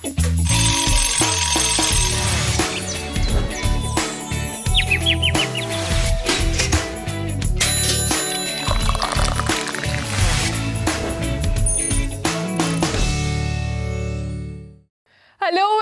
Hello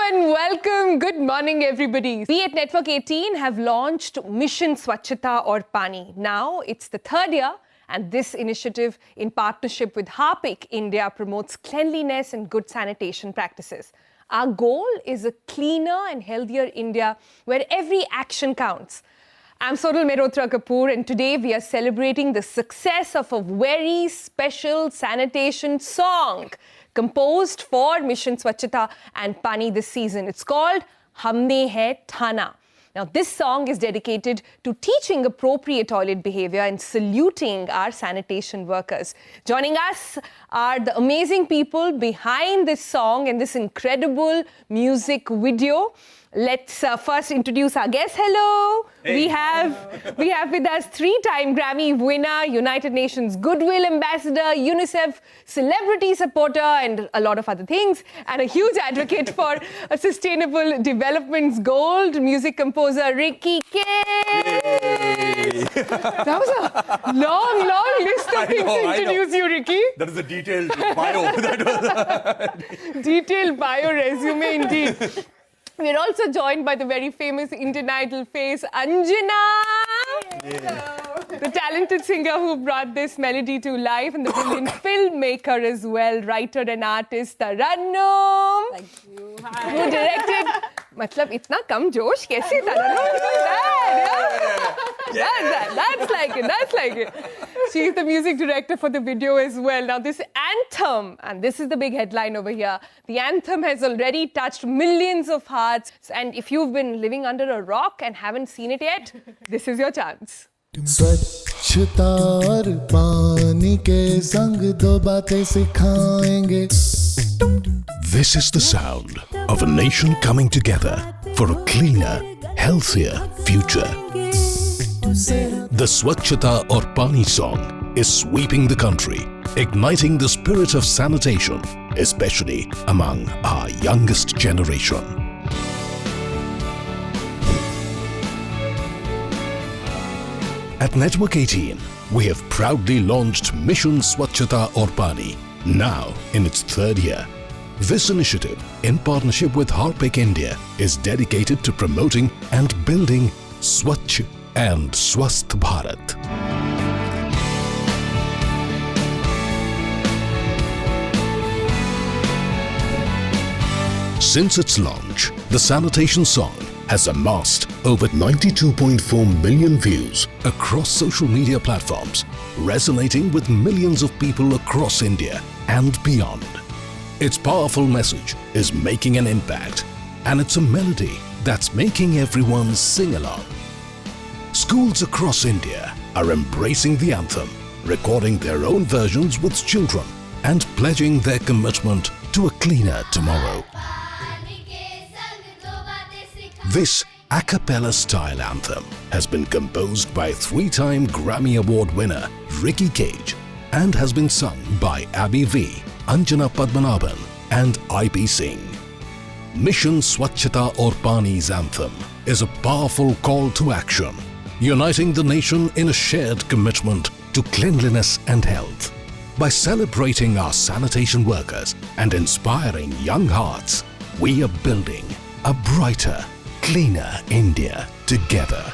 and welcome. Good morning, everybody. We at Network 18 have launched Mission Swachhata Aur Pani. Now it's the third year, and this initiative, in partnership with Harpic India, promotes cleanliness and good sanitation practices. Our goal is a cleaner and healthier India where every action counts. I'm Sonal Mehrotra, and today we are celebrating the success of a very special sanitation song composed for Mission Swachhata and Pani this season. It's called Humne Hai Thana. Now, this song is dedicated to teaching appropriate toilet behavior and saluting our sanitation workers. Joining us are the amazing people behind this song and this incredible music video. Let's first introduce our guests. Hello. Hey. We have with us 3-time Grammy winner, United Nations Goodwill Ambassador, UNICEF celebrity supporter, and a lot of other things, and a huge advocate for a sustainable development's gold, music composer Ricky Kej. That was a long list of things to introduce you, Ricky. That is a detailed bio. Detailed bio resume indeed. We're also joined by the very famous Indian Idol face, Anjana. Hello. The talented singer who brought this melody to life, and the brilliant filmmaker as well, writer and artist, Tarannum. Thank you. Hi. Who directed... Matlab, itna kam josh, kaise Tarannum? That's like it. She's the music director for the video as well. Now, this anthem, and this is the big headline over here, the anthem has already touched millions of hearts. And if you've been living under a rock and haven't seen it yet, this is your chance. स्वच्छता और पानी के संग दो बातें सिखाएंगे. This is the sound of a nation coming together for a cleaner, healthier future. The Swachhata Aur Pani song is sweeping the country, igniting the spirit of sanitation, especially among our youngest generation. At Network 18, we have proudly launched Mission Swachhata Aur Pani, now in its third year. This initiative, in partnership with Harpic India, is dedicated to promoting and building Swachh and Swasth Bharat. Since its launch, the sanitation song has amassed over 92.4 million views across social media platforms, resonating with millions of people across India and beyond. Its powerful message is making an impact, and it's a melody that's making everyone sing along. Schools across India are embracing the anthem, recording their own versions with children, and pledging their commitment to a cleaner tomorrow. This acapella style anthem has been composed by 3-time Grammy Award winner Ricky Kej and has been sung by Abby V, Anjana Padmanabhan and IP Singh. Mission Swachhata Aur Pani's anthem is a powerful call to action, uniting the nation in a shared commitment to cleanliness and health. By celebrating our sanitation workers and inspiring young hearts, we are building a brighter, cleaner India together.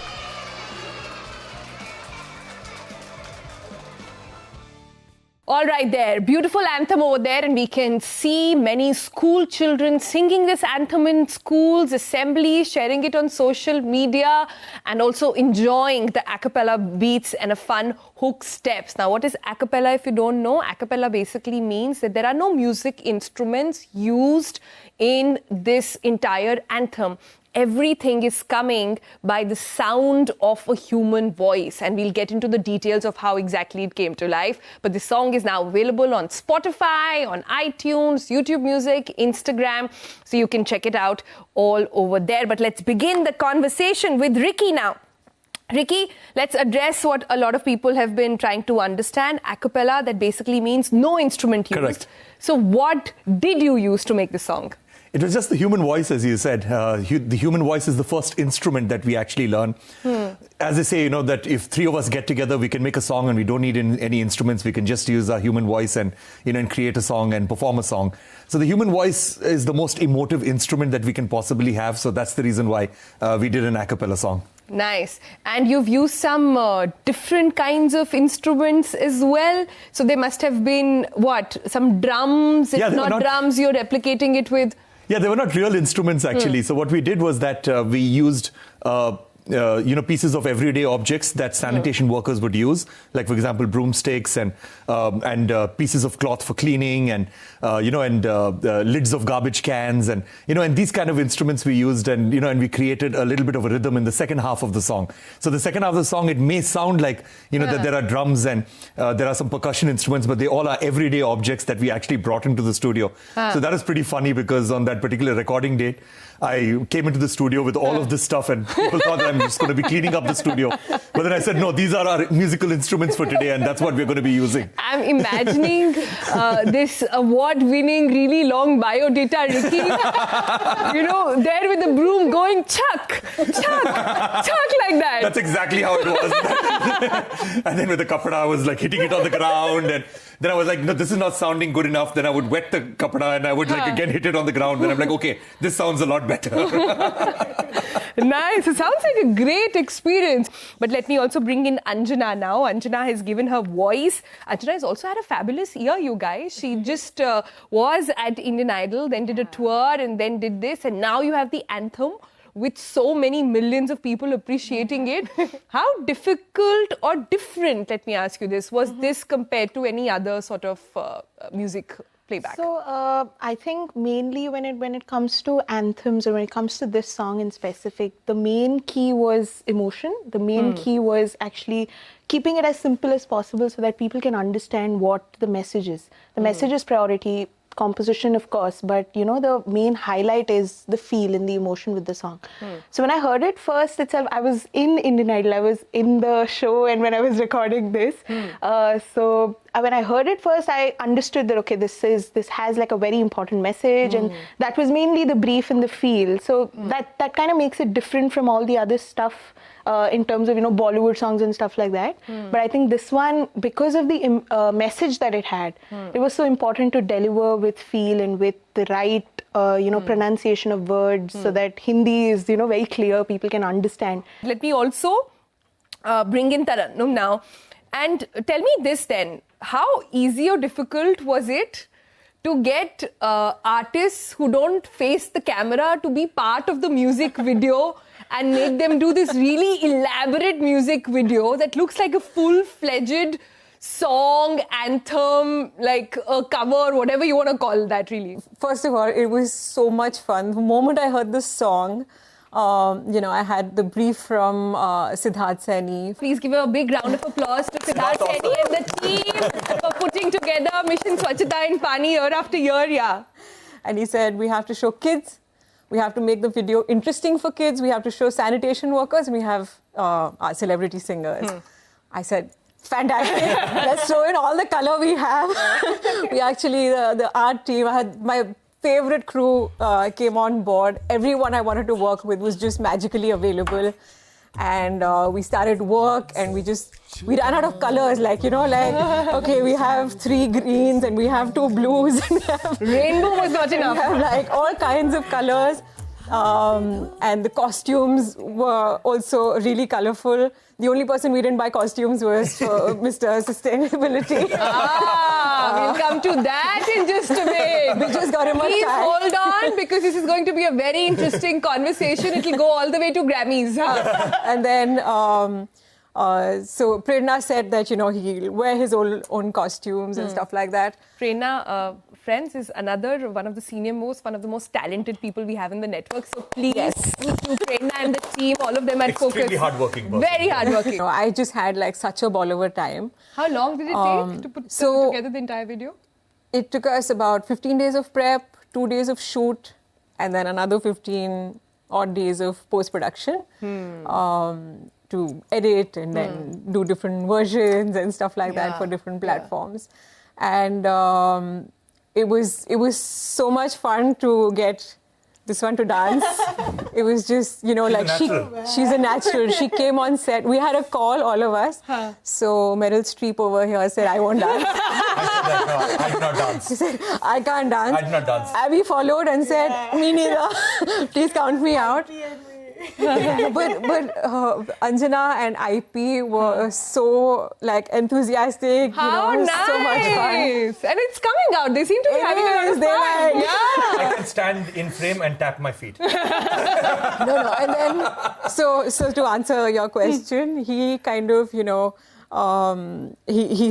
All right there, beautiful anthem over there, and we can see many school children singing this anthem in schools, assemblies, sharing it on social media, and also enjoying the a cappella beats and a fun hook steps. Now, what is a cappella if you don't know? A cappella basically means that there are no music instruments used in this entire anthem. Everything is coming by the sound of a human voice, and we'll get into the details of how exactly it came to life. But the song is now available on Spotify, on iTunes, YouTube Music, Instagram, so you can check it out all over there. But let's begin the conversation with Ricky now. Ricky, let's address what a lot of people have been trying to understand. A cappella, that basically means no instrument used. Correct. So what did you use to make the song? It was just the human voice, as you said. The human voice is the first instrument that we actually learn. As I say, that if three of us get together, we can make a song and we don't need any instruments. We can just use our human voice and, and create a song and perform a song. So the human voice is the most emotive instrument that we can possibly have. So that's the reason why we did an a cappella song. Nice. And you've used some different kinds of instruments as well. So there must have been, some drums? If not drums, you're replicating it with... Yeah, they were not real instruments, actually. So what we did was that we used... pieces of everyday objects that sanitation workers would use, like, for example, broomsticks and pieces of cloth for cleaning and lids of garbage cans and these kind of instruments we used and we created a little bit of a rhythm in the second half of the song. So the second half of the song, it may sound like, that there are drums and there are some percussion instruments, but they all are everyday objects that we actually brought into the studio. So that is pretty funny because on that particular recording date, I came into the studio with all of this stuff and people thought that I'm just going to be cleaning up the studio. But then I said, no, these are our musical instruments for today and that's what we're going to be using. I'm imagining this award-winning, really long biodata, Ricky. There with the broom going chuck, chuck, chuck like that. That's exactly how it was. And then with the kapda, I was like hitting it on the ground and then I was like, no, this is not sounding good enough. Then I would wet the kapda and I would again hit it on the ground. Then I'm like, okay, this sounds a lot better. Nice. It sounds like a great experience. But let me also bring in Anjana now. Anjana has given her voice. Anjana has also had a fabulous year, you guys. She just was at Indian Idol, then did a tour and then did this. And now you have the Anthem with so many millions of people appreciating it. How difficult or different, let me ask you this, was this compared to any other sort of music playback? So I think mainly when it comes to anthems or when it comes to this song in specific, the main key was emotion. The main key was actually keeping it as simple as possible so that people can understand what the message is. The message is priority. Composition, of course, but the main highlight is the feel and the emotion with the song. So when I heard it first itself, I was in Indian Idol, I was in the show and when I was recording this. So when I heard it first, I understood that, okay, this has like a very important message and that was mainly the brief and the feel. So that kind of makes it different from all the other stuff in terms of, Bollywood songs and stuff like that. But I think this one, because of the message that it had, it was so important to deliver with feel and with the right, pronunciation of words so that Hindi is, very clear, people can understand. Let me also bring in Tarannum now. And tell me this then, how easy or difficult was it to get artists who don't face the camera to be part of the music video and make them do this really elaborate music video that looks like a full-fledged song, anthem, like a cover, whatever you want to call that, really? First of all, it was so much fun. The moment I heard this song, I had the brief from Siddharth Saini. Please give a big round of applause to Siddharth Saini and the team for putting together Mission Swachhata in Pani year after year, yeah. And he said, we have to show kids, we have to make the video interesting for kids, we have to show sanitation workers, and we have our celebrity singers. I said, fantastic, let's throw in all the color we have. We actually, the art team, I had my favorite crew came on board. Everyone I wanted to work with was just magically available. And we started work and we ran out of colors, okay, we have 3 greens and we have 2 blues. And rainbow was not enough. We have all kinds of colors. And the costumes were also really colorful. The only person we didn't buy costumes was for Mr. Sustainability. We'll come to that in just a bit. We just got him a Please tag. hold on because this is going to be a very interesting conversation. It'll go all the way to Grammys. And then, so Prerna said that, he'll wear his own costumes and stuff like that. Prerna, friends, is another one of the most talented people we have in the network. So please, to Prerna and the team, all of them at Focus. Extremely hardworking person. Very hardworking. I just had such a Bollywood time. How long did it take to put together the entire video? It took us about 15 days of prep, 2 days of shoot, and then another 15 odd days of post-production to edit and then do different versions and stuff like that for different platforms. And it was so much fun to get this one to dance. It was just, she's a natural. She came on set. We had a call, all of us. So Meryl Streep over here said, I won't dance. I did not dance. She said, I can't dance. I did not dance. Abby followed and said, me neither. Please count me out. but Anjana and IP were so enthusiastic. How nice! So much fun. And it's coming out. They seem to be having a lot of fun. I can stand in frame and tap my feet. No. And then, so to answer your question, he kind of, he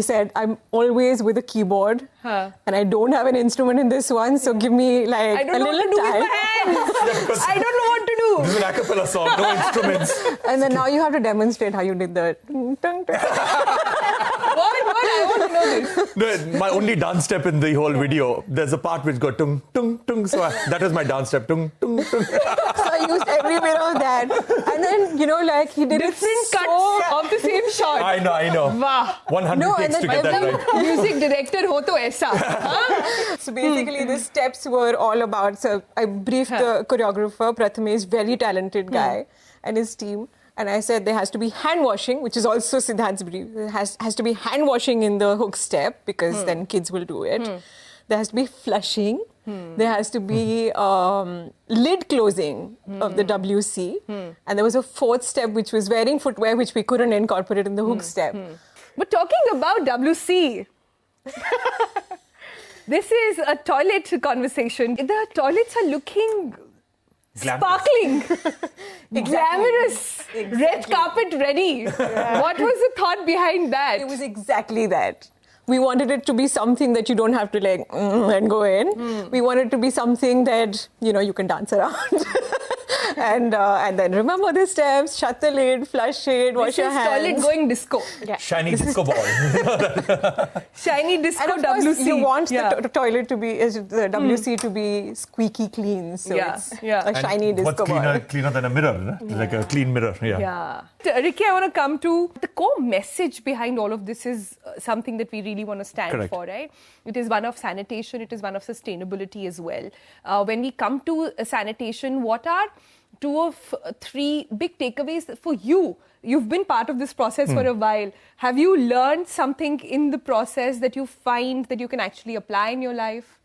said, I'm always with a keyboard and I don't have an instrument in this one, so give me I don't a know what little to do time. with my hands. I don't know what to do. This is an acapella song, no instruments. And then now you have to demonstrate how you did the What? I want to know this. No, my only dance step in the whole video, there's a part which goes tung, tung, tung. So that was my dance step, tung, tung, tung. So I used every bit of that. And then, he did Different cuts of the same shot. I know. Wow. 100 takes to get that right. Music director ho to aisa. So basically the steps were all about, so I briefed the choreographer, Prathamesh, very talented guy, and his team. And I said there has to be hand washing, which is also Siddharth's brief. There has to be hand washing in the hook step because then kids will do it. There has to be flushing. There has to be lid closing of the WC. And there was a fourth step, which was wearing footwear, which we couldn't incorporate in the hook step. But talking about WC, this is a toilet conversation. The toilets are looking sparkling, glamorous, red carpet ready. What was the thought behind that? It was exactly that. We wanted it to be something that you don't have to and go in. We wanted it to be something that, you can dance around. And then remember the steps, shut the lid, flush it, wash your hands. This is toilet going disco. Yeah. Shiny disco ball. Shiny disco and of course, WC. You want the toilet to be, the WC to be squeaky clean. So it's a shiny disco ball. What's cleaner than a mirror? Like a clean mirror. Yeah. Ricky, I want to come to the core message behind all of this is something that we really want to stand for, right? It is one of sanitation. It is one of sustainability as well. When we come to sanitation, what are 2 of 3 big takeaways for you? You've been part of this process for a while. Have you learned something in the process that you find that you can actually apply in your life?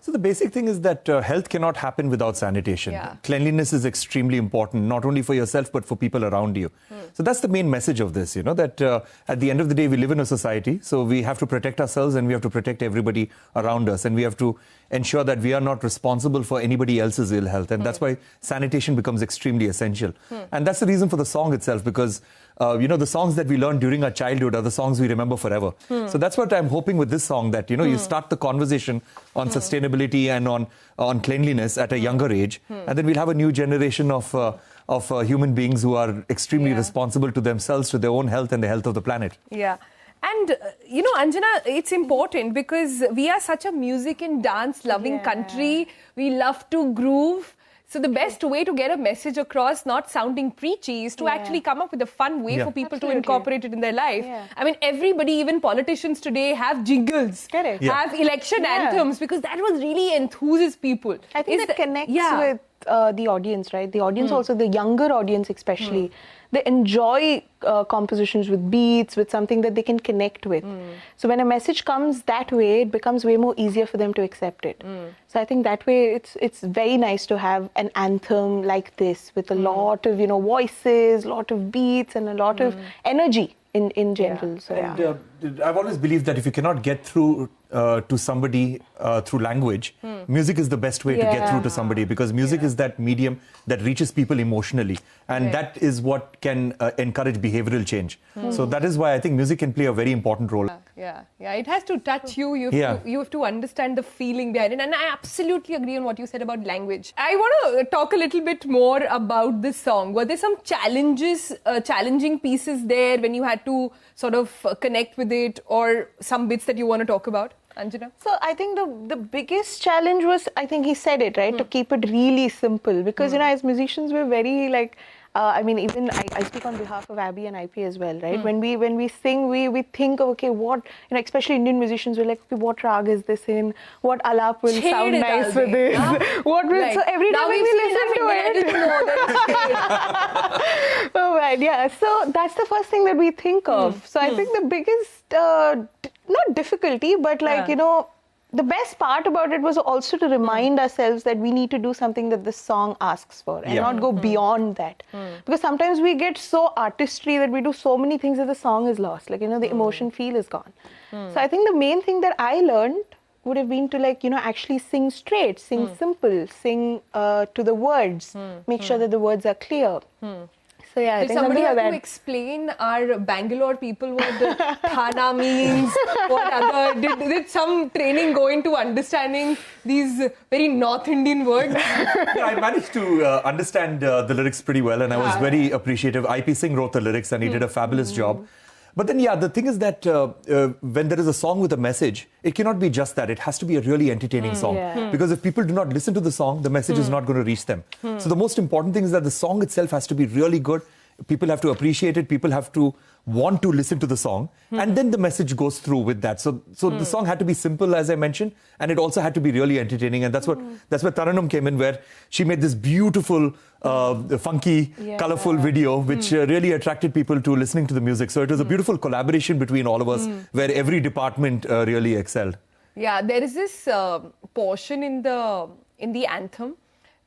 So the basic thing is that health cannot happen without sanitation. Yeah. Cleanliness is extremely important, not only for yourself, but for people around you. So that's the main message of this, that at the end of the day, we live in a society. So we have to protect ourselves and we have to protect everybody around us. And we have to ensure that we are not responsible for anybody else's ill health. And that's why sanitation becomes extremely essential. And that's the reason for the song itself, because the songs that we learned during our childhood are the songs we remember forever. So that's what I'm hoping with this song, that, you start the conversation on sustainability and on cleanliness at a younger age. And then we'll have a new generation of human beings who are extremely responsible to themselves, to their own health and the health of the planet. Yeah. And, Anjana, it's important because we are such a music and dance loving country. We love to groove. So the best way to get a message across, not sounding preachy, is to actually come up with a fun way for people to incorporate it in their life. Yeah. I mean, everybody, even politicians today, have jingles, have election anthems, because that was really enthuses people. I think that connects with the audience, right? The audience also, the younger audience especially, they enjoy compositions with beats, with something that they can connect with. So when a message comes that way, it becomes way more easier for them to accept it. So I think that way it's very nice to have an anthem like this with a lot of voices, lot of beats, and a lot of energy in general. So And I've always believed that if you cannot get through to somebody through language, music is the best way to get through to somebody, because music is that medium that reaches people emotionally, and that is what can encourage behavioral change. So that is why I think music can play a very important role. Yeah, it has to touch you. You have to understand the feeling behind it. And I absolutely agree on what you said about language. I want to talk a little bit more about this song. Were there some challenging pieces there when you had to sort of connect with it, or some bits that you want to talk about? Anjana? So I think the biggest challenge was, I think he said it, right, to keep it really simple. Because, as musicians, we're very I mean, even I speak on behalf of Abby and IP as well, right? When we sing, we think of, okay, what, especially Indian musicians, we're like, okay, what rag is this in? What alap will sound nice with this? What will, so every time we listen to it. Oh, right, yeah. So that's the first thing that we think of. So I think the biggest, not difficulty, but like, the best part about it was also to remind ourselves that we need to do something that the song asks for and not go beyond that. Because sometimes we get so artistry that we do so many things that the song is lost. Like, the emotion feel is gone. So I think the main thing that I learned would have been to actually sing straight, sing simple, sing to the words, make sure that the words are clear. So yeah, I Did think somebody have that. to explain our Bangalore people what the Thana means? What other did some training go into understanding these very North Indian words? Yeah, I managed to understand the lyrics pretty well, and I was very appreciative. IP Singh wrote the lyrics, and he did a fabulous job. But then, yeah, the thing is that when there is a song with a message, it cannot be just that. It has to be a really entertaining song. Because if people do not listen to the song, the message is not going to reach them. So the most important thing is that the song itself has to be really good. People have to appreciate it. People have to want to listen to the song. And then the message goes through with that. So the song had to be simple, as I mentioned, and it also had to be really entertaining. And that's where Tarannum came in, where she made this beautiful, funky, colorful video, which really attracted people to listening to the music. So it was a beautiful collaboration between all of us, where every department really excelled. Yeah, there is this portion in the anthem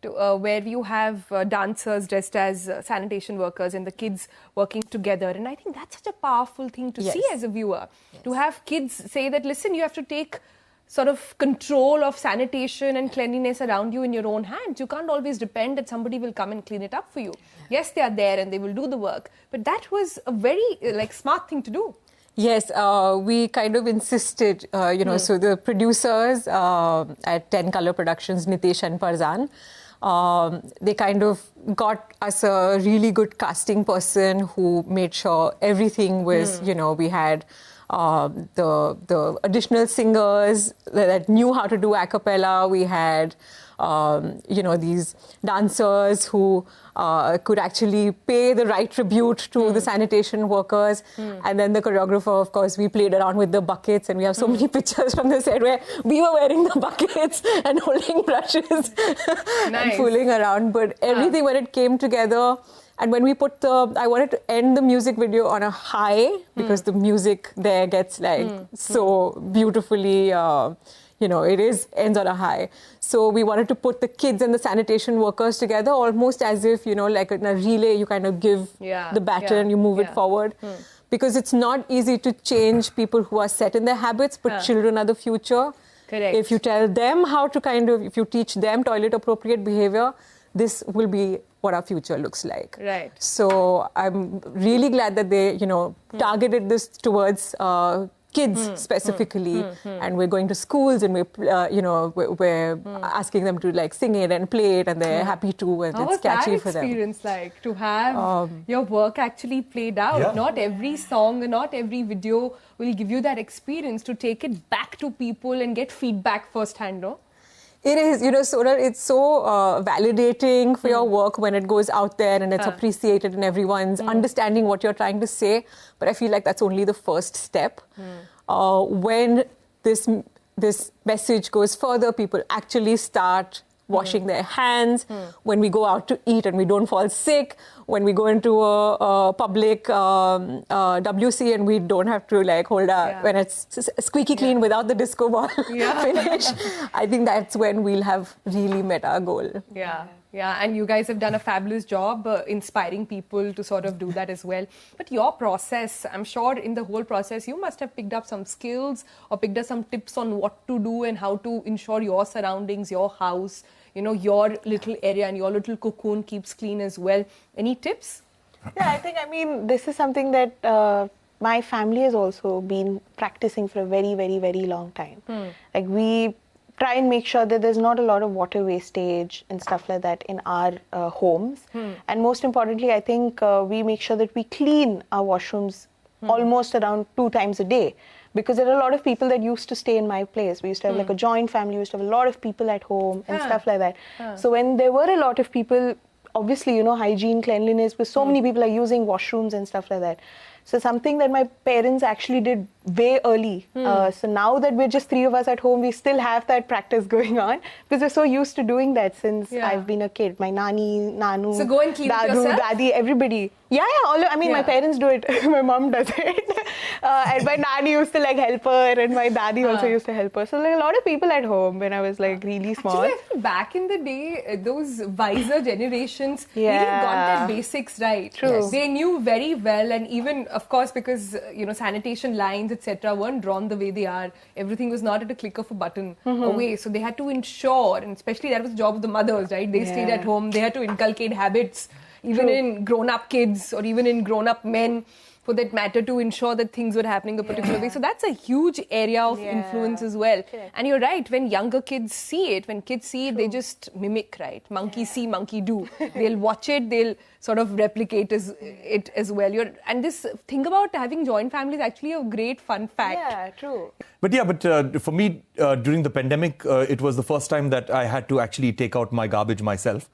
where you have dancers dressed as sanitation workers and the kids working together. And I think that's such a powerful thing to see as a viewer. To have kids say that, listen, you have to take sort of control of sanitation and cleanliness around you in your own hands. You can't always depend that somebody will come and clean it up for you. Yes, they are there and they will do the work. But that was a very smart thing to do. Yes, we kind of insisted, so the producers at 10 Color Productions, Nitesh and Farzan, they kind of got us a really good casting person who made sure everything was, we had the additional singers that knew how to do a cappella. We had, these dancers who could actually pay the right tribute to the sanitation workers. And then the choreographer, of course, we played around with the buckets, and we have so many pictures from the set where we were wearing the buckets and holding brushes and fooling around. But everything, when it came together, and when we put I wanted to end the music video on a high, because the music there gets so beautifully, it ends on a high. So we wanted to put the kids and the sanitation workers together, almost as if, like in a relay, you kind of give the baton, you move it forward. Because it's not easy to change people who are set in their habits, but children are the future. Correct. If you tell them how to if you teach them toilet appropriate behavior, this will be what our future looks like. Right. So I'm really glad that they, targeted this towards kids specifically, and we're going to schools and we're asking them to sing it and play it, and they're happy to, and it's catchy for them. How was that experience like, to have your work actually played out? Yeah. Not every song, not every video will give you that experience to take it back to people and get feedback firsthand, no? It is, Sonal, it's so validating for your work when it goes out there and it's appreciated and everyone's understanding what you're trying to say. But I feel like that's only the first step. When this message goes further, people actually start washing their hands, when we go out to eat and we don't fall sick, when we go into a public WC and we don't have to hold when it's squeaky clean without the disco ball finish. I think that's when we'll have really met our goal. Yeah, and you guys have done a fabulous job inspiring people to sort of do that as well. But your process, I'm sure in the whole process, you must have picked up some skills or picked up some tips on what to do and how to ensure your surroundings, your house, your little area and your little cocoon keeps clean as well. Any tips? Yeah, I think, this is something that my family has also been practicing for a very, very, very long time. We try and make sure that there's not a lot of water wastage and stuff like that in our homes. And most importantly, I think we make sure that we clean our washrooms almost around 2 times a day. Because there are a lot of people that used to stay in my place. We used to have a joint family, we used to have a lot of people at home and stuff like that. So when there were a lot of people obviously, hygiene, cleanliness, because so many people are using washrooms and stuff like that. So something that my parents actually did way early. So now that we're just 3 of us at home, we still have that practice going on because we're so used to doing that since I've been a kid. My nani, nanu, So go and clean it dadu, yourself? dadi, everybody. Yeah. My parents do it. My mom does it. And my nani used to help her, and my daddy also used to help her. So a lot of people at home when I was really small. Actually, I feel back in the day, those wiser generations really got their basics right. True. Yes. They knew very well, and even, of course, because sanitation lines, etc., weren't drawn the way they are. Everything was not at a click of a button away. So they had to ensure, and especially that was the job of the mothers, right? They stayed at home. They had to inculcate habits, even in grown-up kids or even in grown-up men, for that matter, to ensure that things were happening a particular way. So that's a huge area of influence as well. Correct. And you're right, when younger kids see it, they just mimic, right? Monkey see, monkey do. They'll watch it, they'll sort of replicate it as well. And this thing about having joint families is actually a great fun fact. Yeah, true. But for me, during the pandemic, it was the first time that I had to actually take out my garbage myself,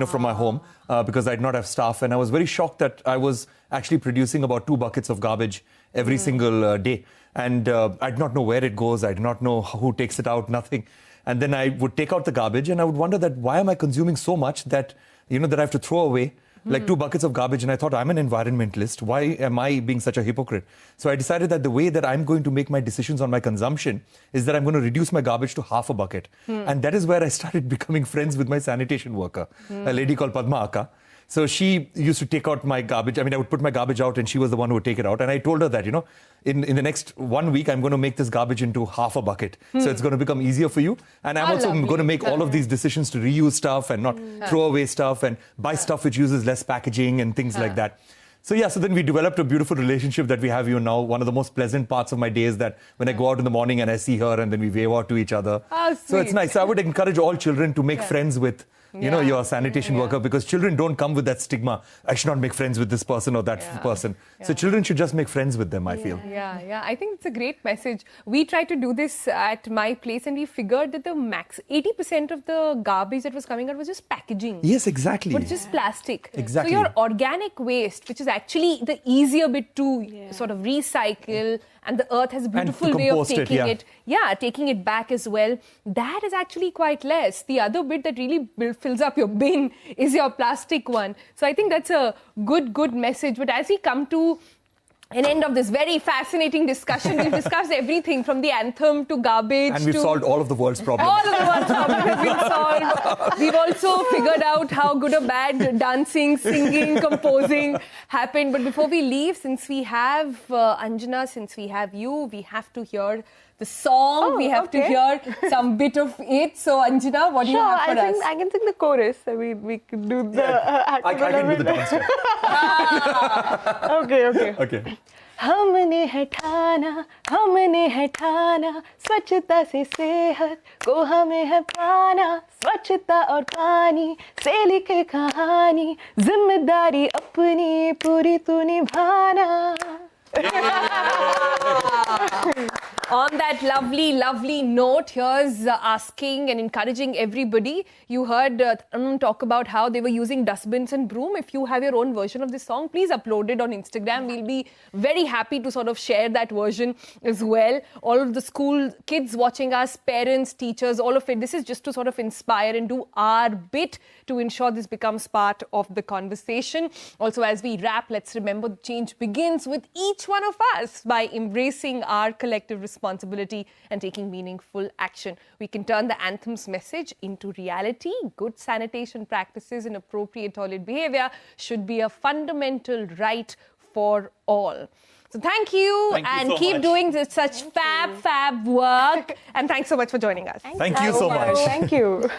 from my home, because I did not have staff. And I was very shocked that I was actually producing about 2 buckets of garbage every single day. And I did not know where it goes. I did not know who takes it out, nothing. And then I would take out the garbage and I would wonder that why am I consuming so much that, that I have to throw away? 2 buckets of garbage, and I thought, I'm an environmentalist. Why am I being such a hypocrite? So I decided that the way that I'm going to make my decisions on my consumption is that I'm going to reduce my garbage to half a bucket. And that is where I started becoming friends with my sanitation worker, a lady called Padma Akka. So she used to take out my garbage. I would put my garbage out and she was the one who would take it out. And I told her that, in the next 1 week, I'm going to make this garbage into half a bucket. So it's going to become easier for you. And I'm also going to make all of these decisions to reuse stuff and not throw away stuff and buy stuff which uses less packaging and things like that. So then we developed a beautiful relationship that we have here now. One of the most pleasant parts of my day is that when I go out in the morning and I see her and then we wave out to each other. Oh, so it's nice. So I would encourage all children to make friends with your sanitation worker, because children don't come with that stigma. I should not make friends with this person or that person. So children should just make friends with them, I feel. Yeah. I think it's a great message. We tried to do this at my place and we figured that the max 80% of the garbage that was coming out was just packaging. Yes, exactly. But just plastic. Exactly. So your organic waste, which is actually the easier bit to sort of recycle, and the earth has a beautiful way of taking it. Taking it back as well. That is actually quite less. The other bit that really fills up your bin is your plastic one. So I think that's a good message. But as we come to an end of this very fascinating discussion, we've discussed everything from the anthem to garbage. And we've solved all of the world's problems. All of the world's problems have been solved. We've also figured out how good or bad dancing, singing, composing happened. But before we leave, since we have Anjana, since we have you, we have to hear the song. We have to hear some bit of it. So Anjana, what do you have for us? I can sing the chorus. we can do the I can do the dance step. Okay. हमने है ठाना स्वच्छता से सेहत को हमें है पाना स्वच्छता और पानी से लिखे कहानी जिम्मेदारी अपनी पूरी तू निभाना. On that lovely note, here's asking and encouraging everybody. You heard Tarannum talk about how they were using dustbins and broom. If you have your own version of this song, please upload it on Instagram. We'll be very happy to sort of share that version as well. All of the school kids watching us, parents, teachers, all of it. This is just to sort of inspire and do our bit to ensure this becomes part of the conversation. Also, as we wrap, let's remember change begins with each one of us by embracing our collective responsibility and taking meaningful action. We can turn the anthem's message into reality. Good sanitation practices and appropriate toilet behavior should be a fundamental right for all. So thank you and keep doing such fab work. And thanks so much for joining us. Thank you so much. Thank you.